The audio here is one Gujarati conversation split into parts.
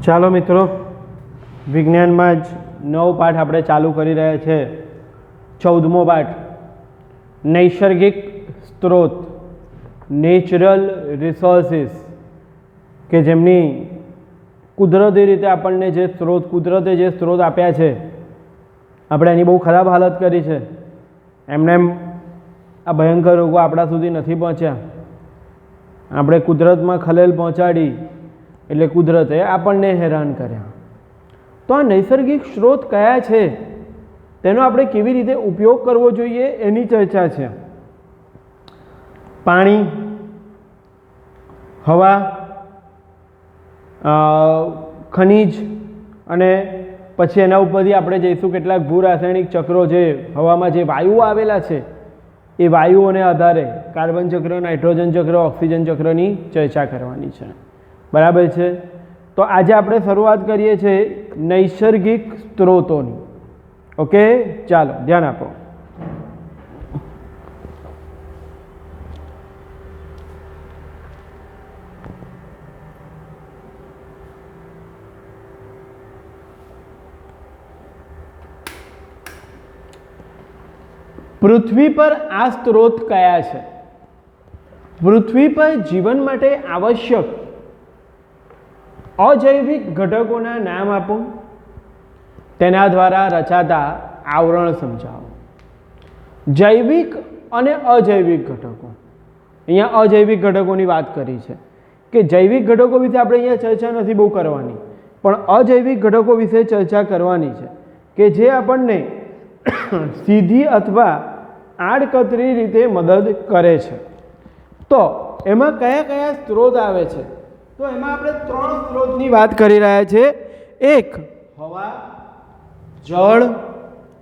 ચાલો મિત્રો, વિજ્ઞાનમાં જ નવો પાઠ આપણે ચાલુ કરી રહ્યા છે. 14મો પાઠ, નૈસર્ગિક સ્ત્રોત, નેચરલ રિસોર્સિસ, કે જેમની કુદરતી રીતે આપણને જે સ્ત્રોત, કુદરતે જે સ્ત્રોત આપ્યા છે, આપણે એની બહુ ખરાબ હાલત કરી છે. એમને એમ આ ભયંકર રોગો આપણા સુધી નથી પહોંચ્યા. આપણે કુદરતમાં ખલેલ પહોંચાડી એટલે કુદરતે આપણને હેરાન કર્યા. તો આ નૈસર્ગિક સ્ત્રોત કયા છે, તેનો આપણે કેવી રીતે ઉપયોગ કરવો જોઈએ એની ચર્ચા છે. પાણી, હવા, ખનિજ, અને પછી એના ઉપરથી આપણે જઈશું કેટલાક ભૂરાસાયણિક ચક્રો, જે હવામાં જે વાયુઓ આવેલા છે એ વાયુઓને આધારે કાર્બન ચક્ર, નાઇટ્રોજન ચક્ર, ઓક્સિજન ચક્રની ચર્ચા કરવાની છે. બરાબર છે? તો આજે આપણે શરૂઆત કરીએ છીએ નૈસર્ગિક સ્ત્રોતોની. ઓકે, ચાલો ધ્યાન આપો. પૃથ્વી પર આ સ્ત્રોત કયા છે? પૃથ્વી પર જીવન માટે આવશ્યક અજૈવિક ઘટકોના નામ આપો. તેના દ્વારા રચાતા આવરણ સમજાવો. જૈવિક અને અજૈવિક ઘટકો. અહીંયા અજૈવિક ઘટકોની વાત કરી છે કે જૈવિક ઘટકો વિશે આપણે અહીંયા ચર્ચા નથી બહુ કરવાની, પણ અજૈવિક ઘટકો વિશે ચર્ચા કરવાની છે કે જે આપણને સીધી અથવા આડકતરી રીતે મદદ કરે છે. તો એમાં કયા કયા સ્ત્રોત આવે છે? તો એમાં આપણે 3 સ્ત્રોતની વાત કરી રહ્યા છે. એક હવા, જળ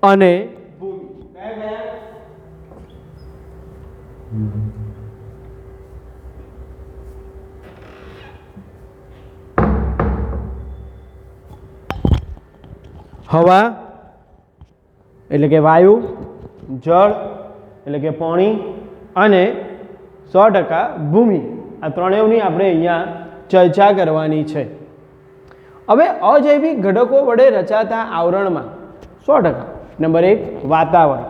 અને ભૂમિ. કયા કયા? હવા એટલે કે વાયુ, જળ એટલે કે પાણી, અને 100% ભૂમિ. આ ત્રણેયની આપણે અહીંયા ચર્ચા કરવાની છે. હવે અજૈવિક ઘટકો વડે રચાતા આવરણમાં 100% નંબર 1 વાતાવરણ,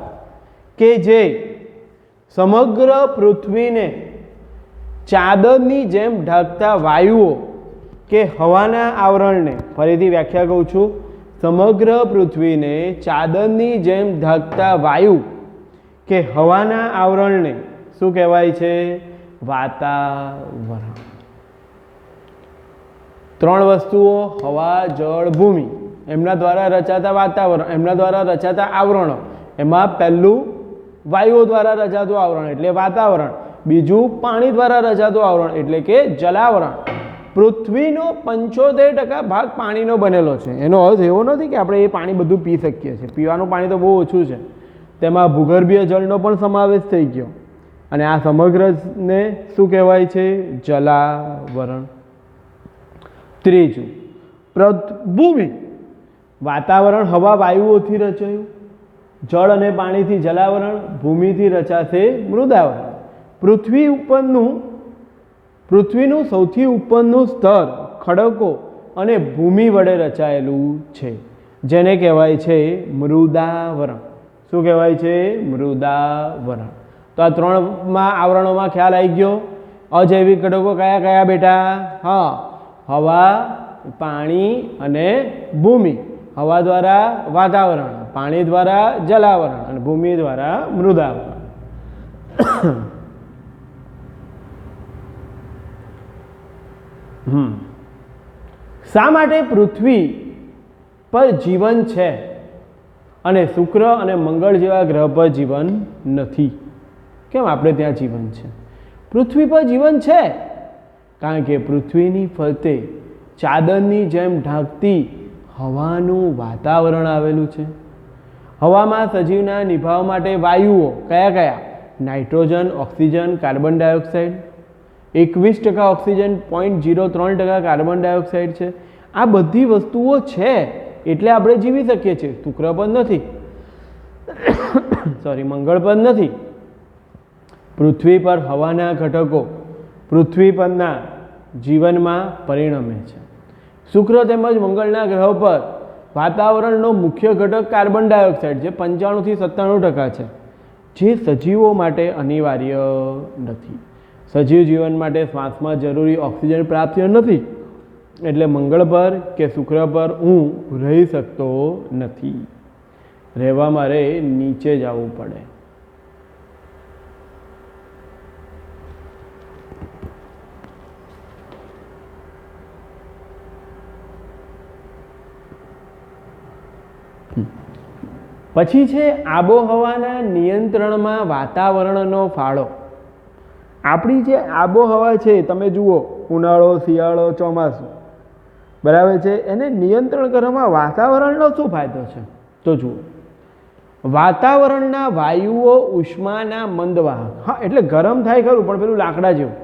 કે જે સમગ્ર પૃથ્વીને ચાદરની જેમ ઢાંકતા વાયુઓ કે હવાના આવરણને, ફરીથી વ્યાખ્યા કહું છું, સમગ્ર પૃથ્વીને ચાદરની જેમ ઢાંકતા વાયુ કે હવાના આવરણને શું કહેવાય છે? વાતાવરણ. 3 વસ્તુઓ, હવા, જળ, ભૂમિ, એમના દ્વારા રચાતા વાતાવરણ, એમના દ્વારા રચાતા આવરણો. એમાં પહેલું વાયુઓ દ્વારા રચાતું આવરણ એટલે વાતાવરણ, બીજું પાણી દ્વારા રચાતું આવરણ એટલે કે જલાવરણ. પૃથ્વીનો 75% ભાગ પાણીનો બનેલો છે. એનો અર્થ એવો નથી કે આપણે એ પાણી બધું પી શકીએ છીએ. પીવાનું પાણી તો બહુ ઓછું છે, તેમાં ભૂગર્ભીય જળનો પણ સમાવેશ થઈ ગયો. અને આ સમગ્રને શું કહેવાય છે? જલાવરણ. ત્રીજું ભૂમિ. વાતાવરણ હવા, વાયુઓથી રચાયું. જળ અને પાણીથી જલાવરણ, ભૂમિથી રચાશે મૃદાવરણ. પૃથ્વીનું સૌથી ઉપરનું સ્તર ખડકો અને ભૂમિ વડે રચાયેલું છે, જેને કહેવાય છે મૃદાવરણ. શું કહેવાય છે? મૃદાવરણ. તો આ 3 આવરણોમાં ખ્યાલ આવી ગયો. અજૈવિક ઘટકો કયા કયા બેટા? હા, હવા, પાણી અને ભૂમિ. હવા દ્વારા વાતાવરણ, પાણી દ્વારા જલાવરણ અને ભૂમિ દ્વારા મૃદાવરણ. શા માટે પૃથ્વી પર જીવન છે અને શુક્ર અને મંગળ જેવા ગ્રહ પર જીવન નથી? કેમ આપણે ત્યાં જીવન છે? પૃથ્વી પર જીવન છે કારણ કે પૃથ્વીની ફરતે ચાદરની જેમ ઢાંકતી હવાનું વાતાવરણ આવેલું છે. હવામાં સજીવના નિભાવ માટે વાયુઓ કયા કયા? Nitrogen, oxygen, carbon dioxide. 21% oxygen, 0.03% carbon dioxide છે. આ બધી વસ્તુઓ છે એટલે આપણે જીવી શકીએ છીએ. શુક્ર પર નથી, મંગળ પર નથી. પૃથ્વી પર હવાના ઘટકો પૃથ્વી પરના જીવનમાં પરિણમે છે. શુક્ર તેમજ મંગળના ગ્રહ પર વાતાવરણનો મુખ્ય ઘટક કાર્બન ડાયોક્સાઇડ જે 95 થી 97% છે, જે સજીવો માટે અનિવાર્ય નથી. સજીવ જીવન માટે શ્વાસમાં જરૂરી ઓક્સિજન પ્રાપ્ત નથી, એટલે મંગળ પર કે શુક્ર પર હું રહી શકતો નથી. રહેવા મારે નીચે જવું પડે. પછી છે આબોહવાના નિયંત્રણમાં વાતાવરણનો ફાળો. આપણી જે આબોહવા છે તમે જુઓ, ઉનાળો, શિયાળો, ચોમાસું, બરાબર છે, એને નિયંત્રણ કરવામાં વાતાવરણનો શું ફાયદો છે? તો જુઓ, વાતાવરણના વાયુઓ ઉષ્માના મંદવાહક. હા, એટલે ગરમ થાય ખરું, પણ પેલું લાકડા જેવું.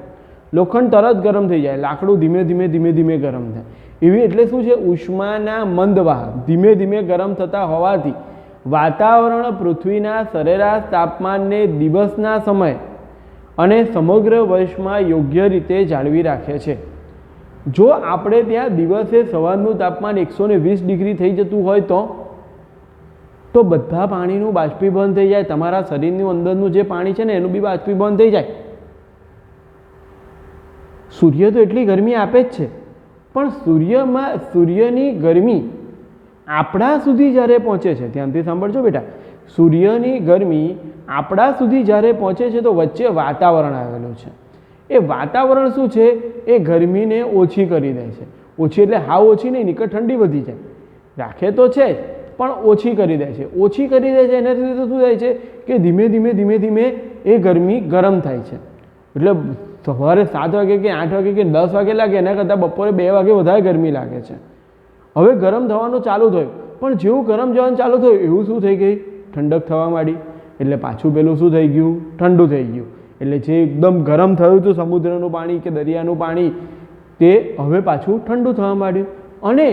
લોખંડ તરત ગરમ થઈ જાય, લાકડું ધીમે ધીમે ધીમે ધીમે ગરમ થાય એવી. એટલે શું છે? ઉષ્માના મંદવાહક ધીમે ધીમે ગરમ થતા હોવાથી વાતાવરણ પૃથ્વીના સરેરાશ તાપમાનને દિવસના સમય અને સમગ્ર વર્ષમાં યોગ્ય રીતે જાળવી રાખે છે. જો આપણે ત્યાં દિવસે સવારનું તાપમાન 120 ડિગ્રી થઈ જતું હોય તો બધા પાણીનું બાષ્પીભવન થઈ જાય. તમારા શરીરની અંદરનું જે પાણી છે ને એનું બી બાષ્પીભવન થઈ જાય. સૂર્ય તો એટલી ગરમી આપે જ છે, પણ સૂર્યની ગરમી આપણા સુધી જ્યારે પહોંચે છે, ધ્યાનથી સાંભળજો બેટા, સૂર્યની ગરમી આપણા સુધી જ્યારે પહોંચે છે તો વચ્ચે વાતાવરણ આવેલું છે. એ વાતાવરણ શું છે? એ ગરમીને ઓછી કરી દે છે. ઓછી એટલે હાવ ઓછી નહીં, નિકટ ઠંડી વધી જાય, રાખે તો છે જ, પણ ઓછી કરી દે છે. ઓછી કરી દે છે એનાથી લીધે શું થાય છે કે ધીમે ધીમે ધીમે ધીમે એ ગરમી ગરમ થાય છે. એટલે સવારે 7 વાગે કે 8 વાગે કે 10 વાગે લાગે એના કરતાં બપોરે 2 વાગે વધારે ગરમી લાગે છે. હવે ગરમ થવાનું ચાલુ થયું, પણ જેવું ગરમ જવાનું ચાલુ થયું એવું શું થઈ ગઈ? ઠંડક થવા માંડી. એટલે પાછું પેલું શું થઈ ગયું? ઠંડુ થઈ ગયું. એટલે જે એકદમ ગરમ થયું હતું સમુદ્રનું પાણી કે દરિયાનું પાણી, તે હવે પાછું ઠંડુ થવા માંડ્યું. અને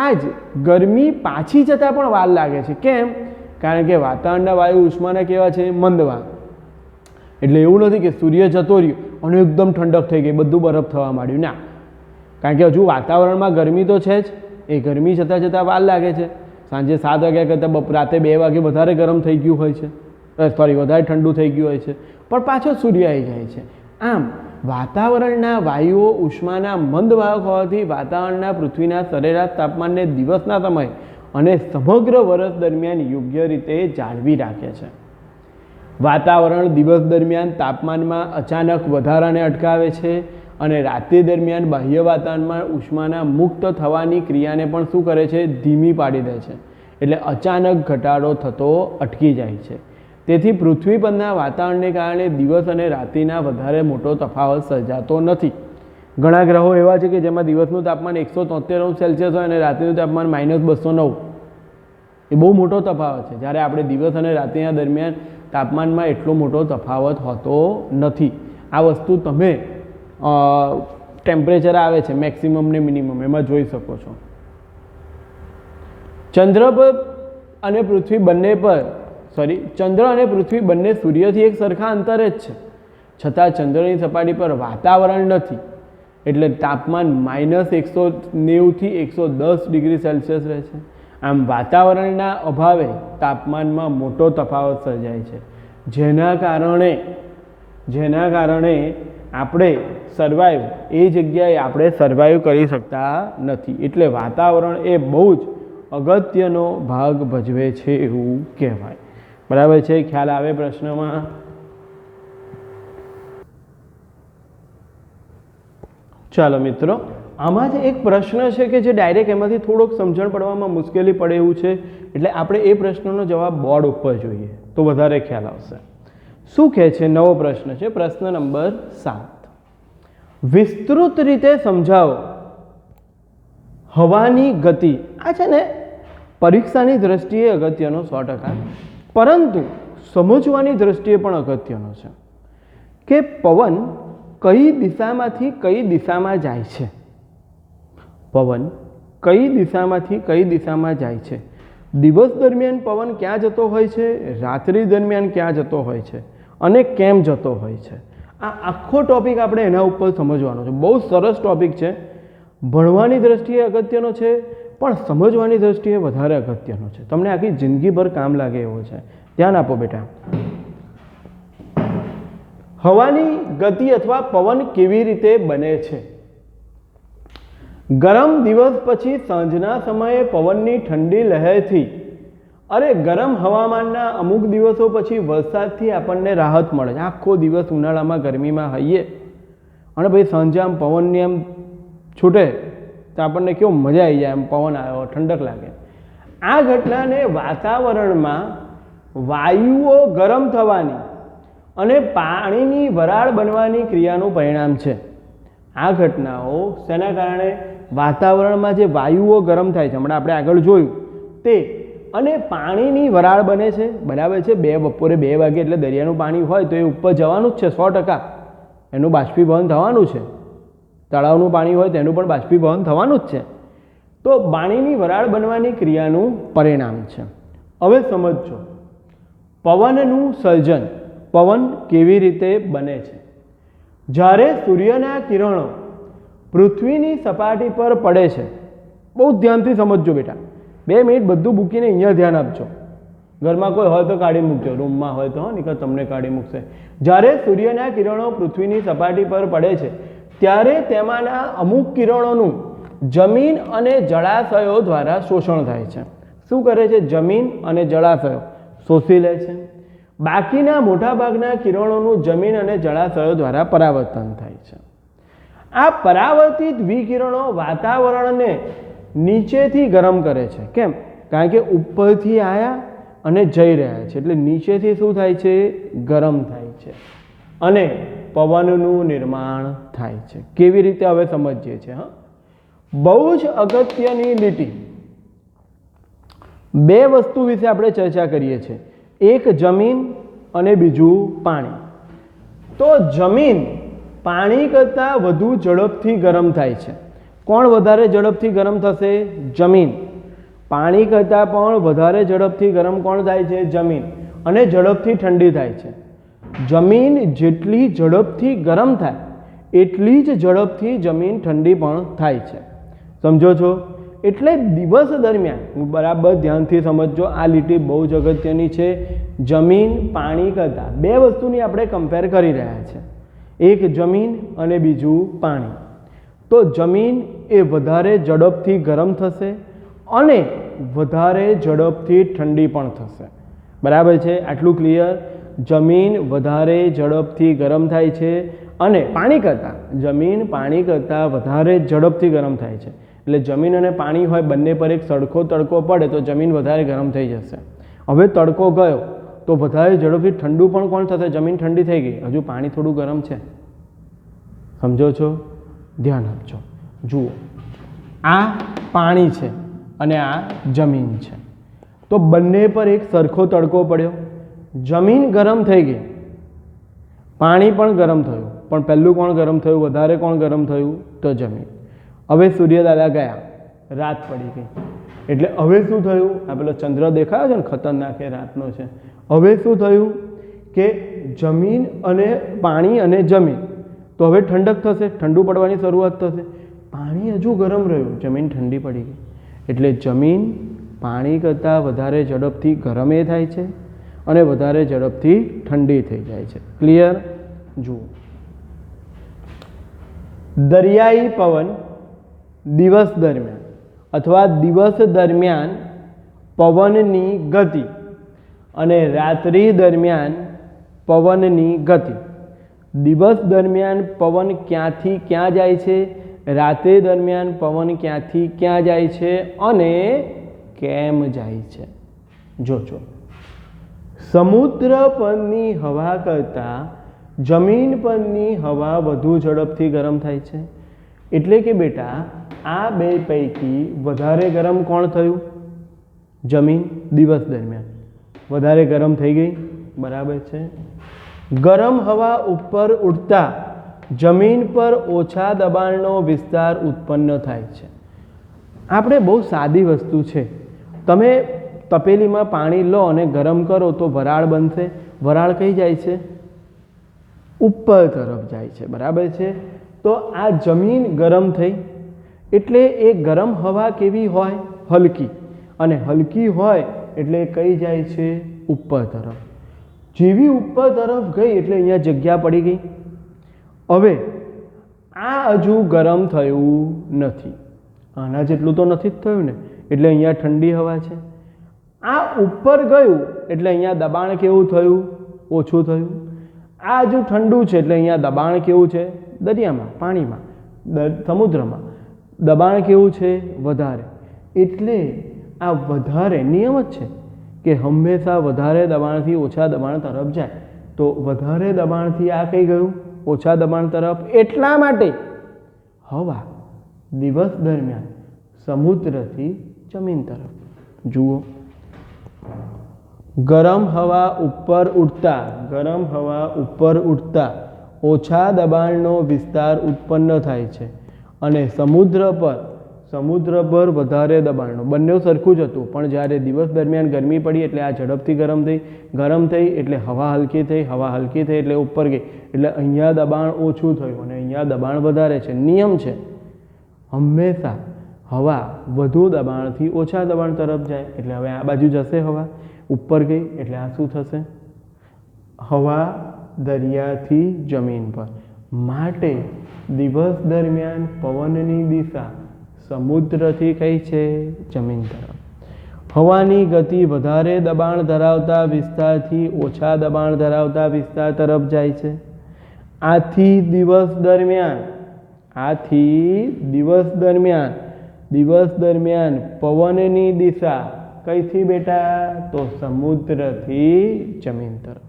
આ જ ગરમી પાછી જતાં પણ વાર લાગે છે. કેમ? કારણ કે વાતાવરણના વાયુ ઉષ્માના કેવા છે? મંદવાહક. એટલે એવું નથી કે સૂર્ય જતો રહ્યો અને એકદમ ઠંડક થઈ ગઈ, બધું બરફ થવા માંડ્યું. ના, કારણ કે હજુ વાતાવરણમાં ગરમી તો છે જ. એ ગરમી જતાં જતાં વાર લાગે છે. સાંજે 7 વાગ્યા કરતાં રાતે 2 વાગે વધારે ગરમ થઈ ગયું હોય છે, વધારે ઠંડુ થઈ ગયું હોય છે, પણ પાછો સૂર્ય આવી જાય છે. આમ વાતાવરણના વાયુઓ ઉષ્માના મંદવાહક હોવાથી વાતાવરણના પૃથ્વીના સરેરાશ તાપમાનને દિવસના સમય અને સમગ્ર વર્ષ દરમિયાન યોગ્ય રીતે જાળવી રાખે છે. વાતાવરણ દિવસ દરમિયાન તાપમાનમાં અચાનક વધારાને અટકાવે છે અને રાત્રિ દરમિયાન બાહ્ય વાતાવરણમાં ઉષ્માના મુક્ત થવાની ક્રિયાને પણ શું કરે છે? ધીમી પાડી દે છે. એટલે અચાનક ઘટાડો થતો અટકી જાય છે. તેથી પૃથ્વી પરના વાતાવરણને કારણે દિવસ અને રાત્રિના વધારે મોટો તફાવત સર્જાતો નથી. ઘણા ગ્રહો એવા છે કે જેમાં દિવસનું તાપમાન 173°C હોય અને રાત્રિનું તાપમાન -209. એ બહુ મોટો તફાવત છે. જ્યારે આપણે દિવસ અને રાત્રિના દરમિયાન તાપમાનમાં એટલો મોટો તફાવત હોતો નથી. આ વસ્તુ તમે ટેમ્પરેચર આવે છે મેક્સિમમ ને મિનિમમ, એમાં જોઈ શકો છો. ચંદ્ર અને પૃથ્વી બંને સૂર્યથી એક સરખા અંતરે જ છે, છતાં ચંદ્રની સપાટી પર વાતાવરણ નથી, એટલે તાપમાન -190 થી 110°C રહે છે. આમ વાતાવરણના અભાવે તાપમાનમાં મોટો તફાવત સર્જાય છે, જેના કારણે આપણે સર્વાઈવ એ જગ્યાએ આપણે સર્વાઈવ કરી શકતા નથી. એટલે વાતાવરણ એ બહુ જ અગત્યનો ભાગ ભજવે છે એવું કહેવાય. બરાબર છે? ખ્યાલ આવે પ્રશ્નમાં? ચાલો મિત્રો, આમાં જ એક પ્રશ્ન છે કે જે ડાયરેક્ટ એમાંથી થોડોક સમજણ પડવામાં મુશ્કેલી પડે એવું છે, એટલે આપણે એ પ્રશ્નનો જવાબ બોર્ડ ઉપર જોઈએ તો વધારે ખ્યાલ આવશે. શું કહે છે? નવો પ્રશ્ન છે, પ્રશ્ન નંબર 7. વિસ્તૃત રીતે સમજાવો હવાની ગતિ. આ છે ને પરીક્ષાની દ્રષ્ટિએ અગત્યનો 100%, પરંતુ સમજવાની દ્રષ્ટિએ પણ અગત્યનો છે કે પવન કઈ દિશામાંથી કઈ દિશામાં જાય છે. પવન કઈ દિશામાંથી કઈ દિશામાં જાય છે. દિવસ દરમિયાન પવન ક્યાં જતો હોય છે, રાત્રિ દરમિયાન ક્યાં જતો હોય છે અને કેમ જતો હોય છે. આ આખો ટોપિક આપણે એના ઉપર સમજવાનો છે. બહુ સરસ ટોપિક છે ભણવાની દ્રષ્ટિએ અગત્યનો છે, પણ સમજવાની દ્રષ્ટિએ વધારે અગત્યનો છે. તમને આખી જિંદગીભર કામ લાગે એવો છે. ધ્યાન આપો બેટા. હવાની ગતિ અથવા પવન કેવી રીતે બને છે? ગરમ દિવસ પછી સાંજના સમયે પવનની ઠંડી લહેરથી ગરમ હવામાનના અમુક દિવસો પછી વરસાદથી આપણને રાહત મળે છે. આખો દિવસ ઉનાળામાં ગરમીમાં હઈએ અને ભાઈ સાંજે આમ પવનની આમ છૂટે તો આપણને કેવો મજા આવી જાય, આમ પવન આવ્યો, ઠંડક લાગે. આ ઘટનાને વાતાવરણમાં વાયુઓ ગરમ થવાની અને પાણીની વરાળ બનવાની ક્રિયાનું પરિણામ છે. આ ઘટનાઓ શેના કારણે? વાતાવરણમાં જે વાયુઓ ગરમ થાય છે, હમણાં આપણે આગળ જોયું તે, અને પાણીની વરાળ બને છે. બરાબર છે. બપોરે 2 વાગે એટલે દરિયાનું પાણી હોય તો એ ઉપર જવાનું જ છે, 100%. એનું બાષ્પીભવન થવાનું છે. તળાવનું પાણી હોય તેનું પણ બાષ્પીભવન થવાનું જ છે. તો પાણીની વરાળ બનવાની ક્રિયાનું પરિણામ છે. હવે સમજો પવનનું સર્જન. પવન કેવી રીતે બને છે? જ્યારે સૂર્યના કિરણો પૃથ્વીની સપાટી પર પડે છે, બહુ ધ્યાનથી સમજજો બેટા. 2 મિનિટ બધું મૂકીને અહીંયા ધ્યાન આપજો. ઘરમાં કોઈ હોય તો કાઢી મૂકજો, રૂમમાં હોય તો નીકળ તમને કાઢી મૂકશે. જ્યારે સૂર્યના કિરણો પૃથ્વીની સપાટી પર પડે છે ત્યારે તેમાંના અમુક કિરણોનું જમીન અને જળાશયો દ્વારા શોષણ થાય છે. શું કરે છે? જમીન અને જળાશયો શોષી લે છે. બાકીના મોટાભાગના કિરણોનું જમીન અને જળાશયો દ્વારા પરાવર્તન થાય છે. આ પરાવર્તિત વિકિરણો વાતાવરણને નીચેથી ગરમ કરે છે. કેમ? કારણ કે ઉપરથી આવ્યા અને જઈ રહ્યા છે, એટલે નીચેથી શું થાય છે? ગરમ થાય છે અને પવનનું નિર્માણ થાય છે. કેવી રીતે? હવે સમજીએ છીએ. બહુ જ અગત્યની લીટી. 2 વસ્તુ વિશે આપણે ચર્ચા કરીએ છીએ, એક જમીન અને બીજું પાણી. તો જમીન પાણી કરતાં વધુ ઝડપથી ગરમ થાય છે. કોણ વધારે ઝડપથી ગરમ થશે? જમીન. પાણી કરતાં પણ વધારે ઝડપથી ગરમ કોણ થાય છે? જમીન. અને ઝડપથી ઠંડી થાય છે. જમીન જેટલી ઝડપથી ગરમ થાય એટલી જ ઝડપથી જમીન ઠંડી પણ થાય છે. સમજો છો? એટલે દિવસ દરમિયાન બરાબર ધ્યાનથી સમજજો. આ લીટી બહુ જ અગત્યની છે. જમીન પાણી કરતાં 2 વસ્તુની આપણે કમ્પેર કરી રહ્યા છે, એક જમીન અને બીજું પાણી. તો જમીન એ વધારે ઝડપથી ગરમ થશે અને વધારે ઝડપથી ઠંડી પણ થશે. બરાબર છે? આટલું ક્લિયર? જમીન વધારે ઝડપથી ગરમ થાય છે અને પાણી કરતાં, જમીન પાણી કરતાં વધારે ઝડપથી ગરમ થાય છે. એટલે જમીન અને પાણી હોય બંને પર એક સરખો તડકો પડે તો જમીન વધારે ગરમ થઈ જશે. હવે તડકો ગયો તો વધારે ઝડપથી ઠંડુ પણ કોણ થશે? જમીન ઠંડી થઈ ગઈ, હજુ પાણી થોડું ગરમ છે. સમજો છો? ધ્યાન આપજો. જુઓ, આ પાણી છે અને આ જમીન છે. તો બંને પર એક સરખો તડકો પડ્યો, જમીન ગરમ થઈ ગઈ, પાણી પણ ગરમ થયું. પણ પહેલું કોણ ગરમ થયું? વધારે કોણ ગરમ થયું? તો જમીન. હવે સૂર્યદાદા ગયા, રાત પડી ગઈ. એટલે હવે શું થયું? આ પેલો ચંદ્ર દેખાયો છે ને, ખતરનાક એ રાતનો છે. હવે શું થયું કે જમીન અને પાણી અને જમીન, તો હવે ઠંડક થશે, ઠંડુ પડવાની શરૂઆત થશે. પાણી હજુ ગરમ રહ્યું, જમીન ઠંડી પડી ગઈ. એટલે જમીન પાણી કરતાં વધારે ઝડપથી ગરમ એ થાય છે અને વધારે ઝડપથી ઠંડી થઈ જાય છે. ક્લિયર? જુઓ, દરિયાઈ પવન દિવસ દરમિયાન અથવા દિવસ દરમિયાન પવનની ગતિ અને રાત્રિ દરમિયાન પવનની ગતિ. દિવસ દરમિયાન પવન ક્યાંથી ક્યાં જાય છે, રાત્રિ દરમિયાન પવન ક્યાંથી ક્યાં જાય છે અને કેમ જાય છે. જોજો, સમુદ્ર પરની હવા કરતાં જમીન પરની હવા વધુ ઝડપથી ગરમ થાય છે. એટલે કે બેટા આ 2 પૈકી વધારે ગરમ કોણ થયું? જમીન. દિવસ દરમિયાન વધારે ગરમ થઈ ગઈ. બરાબર છે? ગરમ હવા ઉપર ઉડતા જમીન પર ઓછા દબાણનો વિસ્તાર ઉત્પન્ન થાય છે. આપણે બહુ સાદી વસ્તુ છે. તમે તપેલીમાં પાણી લો અને ગરમ કરો તો વરાળ બનશે. વરાળ કઈ જાય છે? ઉપર તરફ જાય છે. બરાબર છે? તો આ જમીન ગરમ થઈ એટલે એ ગરમ હવા કેવી હોય? હલકી. અને હલકી હોય એટલે કઈ જાય છે? ઉપર તરફ. જેવી ઉપર તરફ ગઈ એટલે અહીંયા જગ્યા પડી ગઈ. હવે આ હજુ ગરમ થયું નથી, આના જેટલું તો નથી જ થયું ને, એટલે અહીંયા ઠંડી હવા છે. આ ઉપર ગયું એટલે અહીંયા દબાણ કેવું થયું? ઓછું થયું. આ હજુ ઠંડુ છે એટલે અહીંયા દબાણ કેવું છે? દરિયામાં, પાણીમાં, સમુદ્રમાં દબાણ કેવું છે? વધારે. એટલે આ વધારે નિયમ જ છે કે હંમેશા વધારે દબાણથી ઓછા દબાણ તરફ જાય. તો વધારે દબાણથી આ કઈ ગયું? ઓછા દબાણ તરફ. એટલા માટે હવા દિવસ દરમિયાન સમુદ્રથી જમીન તરફ. જુઓ, ગરમ હવા ઉપર ઉડતા ઓછા દબાણનો વિસ્તાર ઉત્પન્ન થાય છે અને સમુદ્ર પર વધારે દબાણનો. બંને સરખું જ હતું, પણ જ્યારે દિવસ દરમિયાન ગરમી પડી એટલે આ ઝડપથી ગરમ થઈ એટલે હવા હલકી થઈ એટલે ઉપર ગઈ એટલે અહીંયા દબાણ ઓછું થયું અને અહીંયા દબાણ વધારે છે. નિયમ છે હંમેશા હવા વધુ દબાણથી ઓછા દબાણ તરફ જાય. એટલે હવે આ બાજુ જશે હવા, ઉપર ગઈ એટલે આ શું થશે? હવા દરિયાથી જમીન પર. માટે દિવસ દરમિયાન પવનની દિશા સમુદ્રથી કઈ છે? જમીન તરફ. હવાની ગતિ વધારે દબાણ ધરાવતા વિસ્તારથી ઓછા દબાણ ધરાવતા વિસ્તાર તરફ જાય છે. આથી દિવસ દરમિયાન પવનની દિશા કઈથી બેટા? તો સમુદ્રથી જમીન તરફ.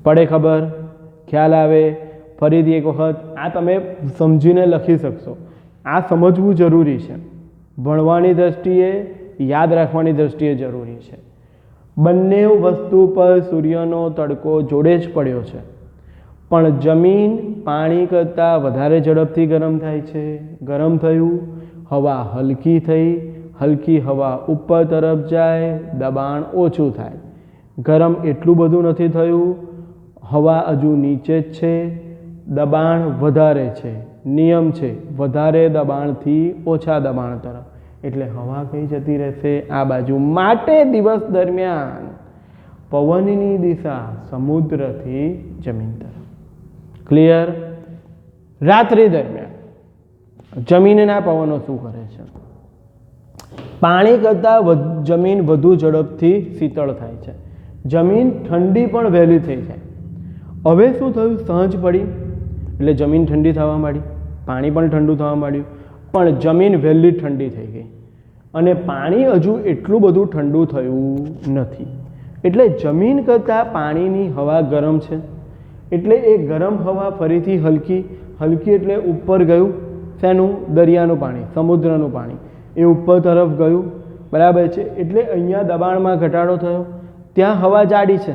પડે ખબર? ખ્યાલ આવે? ફરીથી એક વખત આ તમે સમજીને લખી શકશો. આ સમજવું જરૂરી છે, ભણવાની દ્રષ્ટિએ, યાદ રાખવાની દ્રષ્ટિએ જરૂરી છે. બંને વસ્તુ પર સૂર્યનો તડકો જોડે જ પડ્યો છે, પણ જમીન પાણી કરતાં વધારે ઝડપથી ગરમ થાય છે. ગરમ થયું, હવા હલકી થઈ, હલકી હવા ઉપર તરફ જાય, દબાણ ઓછું થાય. ગરમ એટલું બધું નથી થયું, હવા હજુ નીચે જ છે, દબાણ વધારે છે. નિયમ છે વધારે દબાણથી ઓછા દબાણ તરફ. એટલે હવા કઈ જતી રહેશે? આ બાજુ. માટે દિવસ દરમિયાન પવનની દિશા સમુદ્રથી જમીન તરફ. ક્લિયર? રાત્રિ દરમિયાન જમીનના પવનો શું કરે છે? પાણી કરતાં જમીન વધુ ઝડપથી શીતળ થાય છે. જમીન ઠંડી પણ વહેલી થઈ જાય. હવે શું થયું? સાંજ પડી એટલે જમીન ઠંડી થવા માંડી, પાણી પણ ઠંડુ થવા માંડ્યું, પણ જમીન વહેલી ઠંડી થઈ ગઈ અને પાણી હજુ એટલું બધું ઠંડુ થયું નથી. એટલે જમીન કરતાં પાણીની હવા ગરમ છે. એટલે એ ગરમ હવા ફરીથી હલકી એટલે ઉપર ગયું. શેનું? દરિયાનું પાણી, સમુદ્રનું પાણી એ ઉપર તરફ ગયું. બરાબર છે? એટલે અહીંયા દબાણમાં ઘટાડો થયો. ત્યાં હવા જાડી છે.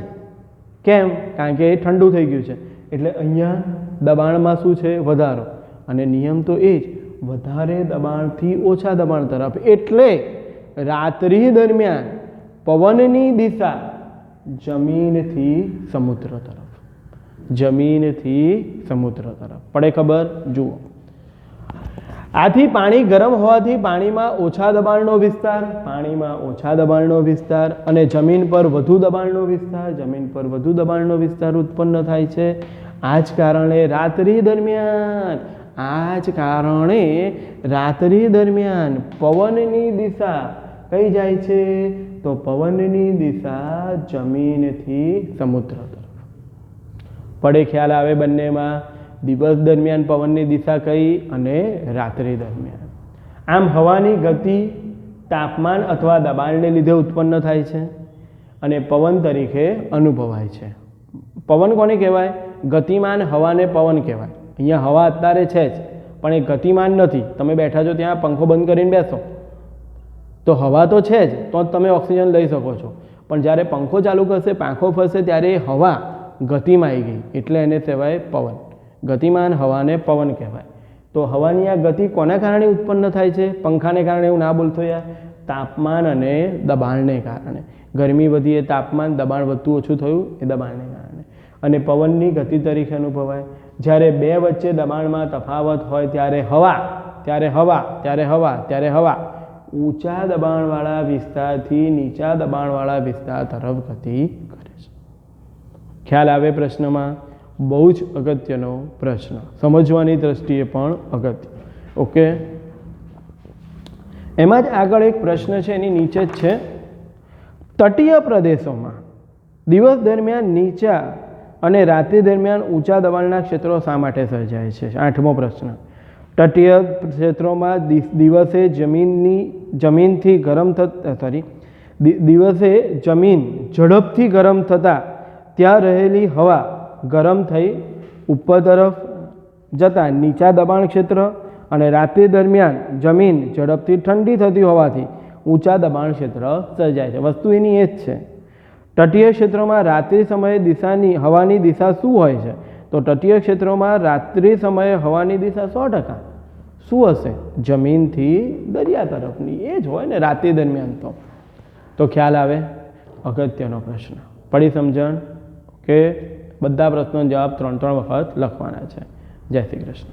કેમ? કારણ કે એ ઠંડુ થઈ ગયું છે. એટલે અહીંયા દબાણમાં શું છે? વધારો. અને નિયમ તો એ જ, વધારે દબાણથી ઓછા દબાણ તરફ. એટલે રાત્રિ દરમિયાન પવનની દિશા જમીનથી સમુદ્ર તરફ. પડે ખબર? જુઓ, આથી પાણી ગરમ હોવાથી પાણીમાં ઓછા દબાણનો વિસ્તાર અને જમીન પર વધુ દબાણનો વિસ્તાર ઉત્પન્ન થાય છે. આ જ કારણે રાત્રિ દરમિયાન પવનની દિશા કઈ જાય છે? તો પવનની દિશા જમીનથી સમુદ્ર તરફ. પડે ખ્યાલ આવે બંનેમાં? દિવસ દરમિયાન પવનની દિશા કઈ અને રાત્રિ દરમિયાન. આમ હવાની ગતિ તાપમાન અથવા દબાણને લીધે ઉત્પન્ન થાય છે અને પવન તરીકે અનુભવાય છે. પવન કોને કહેવાય? ગતિમાન હવાને પવન કહેવાય. અહીંયા હવા અત્યારે છે જ, પણ એ ગતિમાન નથી. તમે બેઠા છો ત્યાં પંખો બંધ કરીને બેસો તો હવા તો છે જ, તો જ તમે ઓક્સિજન લઈ શકો છો. પણ જ્યારે પંખો ચાલુ કરશે, પાંખો ફરશે, ત્યારે એ હવા ગતિમાં આવી ગઈ એટલે એને કહેવાય પવન. ગતિમાન હવાને પવન કહેવાય. તો હવાની આ ગતિ કોના કારણે ઉત્પન્ન થાય છે? પંખાને કારણે એવું ના બોલતો યાર. તાપમાન અને દબાણને કારણે. ગરમી વધી એ તાપમાન, દબાણ વધતું ઓછું થયું એ દબાણને કારણે. અને પવનની ગતિ તરીકે અનુભવાય. જ્યારે બે વચ્ચે દબાણમાં તફાવત હોય ત્યારે હવા ત્યારે હવા, ત્યારે હવા, ત્યારે હવા ઊંચા દબાણવાળા વિસ્તારથી નીચા દબાણવાળા વિસ્તાર તરફ ગતિ કરે છે. ખ્યાલ આવે પ્રશ્નમાં? બહુ જ અગત્યનો પ્રશ્ન, સમજવાની દ્રષ્ટિએ પણ અગત્ય. ઓકે, એમાં જ આગળ એક પ્રશ્ન છે, એની નીચે જ છે, તટીય પ્રદેશોમાં દિવસ દરમિયાન નીચા અને રાત્રિ દરમિયાન ઊંચા દબાણના ક્ષેત્રો શા માટે સર્જાય છે? 8મો પ્રશ્ન. તટીય ક્ષેત્રોમાં દિવસે જમીનથી ગરમ દિવસે જમીન ઝડપથી ગરમ થતાં ત્યાં રહેલી હવા ગરમ થઈ ઉપર તરફ જતાં નીચા દબાણ ક્ષેત્ર, અને રાત્રિ દરમિયાન જમીન ઝડપથી ઠંડી થતી હોવાથી ઊંચા દબાણ ક્ષેત્ર સર્જાય છે. વસ્તુ એની એ જ છે. તટીય ક્ષેત્રોમાં રાત્રિ સમયે હવાની દિશા શું હોય છે? તો તટીય ક્ષેત્રોમાં રાત્રિ સમયે હવાની દિશા 100% શું હશે? જમીનથી દરિયા તરફની એ જ હોય ને રાત્રિ દરમિયાન. તો ખ્યાલ આવે? અગત્યનો પ્રશ્ન. પડી સમજણ? કે બધા પ્રશ્નોનો જવાબ 3 વખત લખવાના છે. જય શ્રી કૃષ્ણ.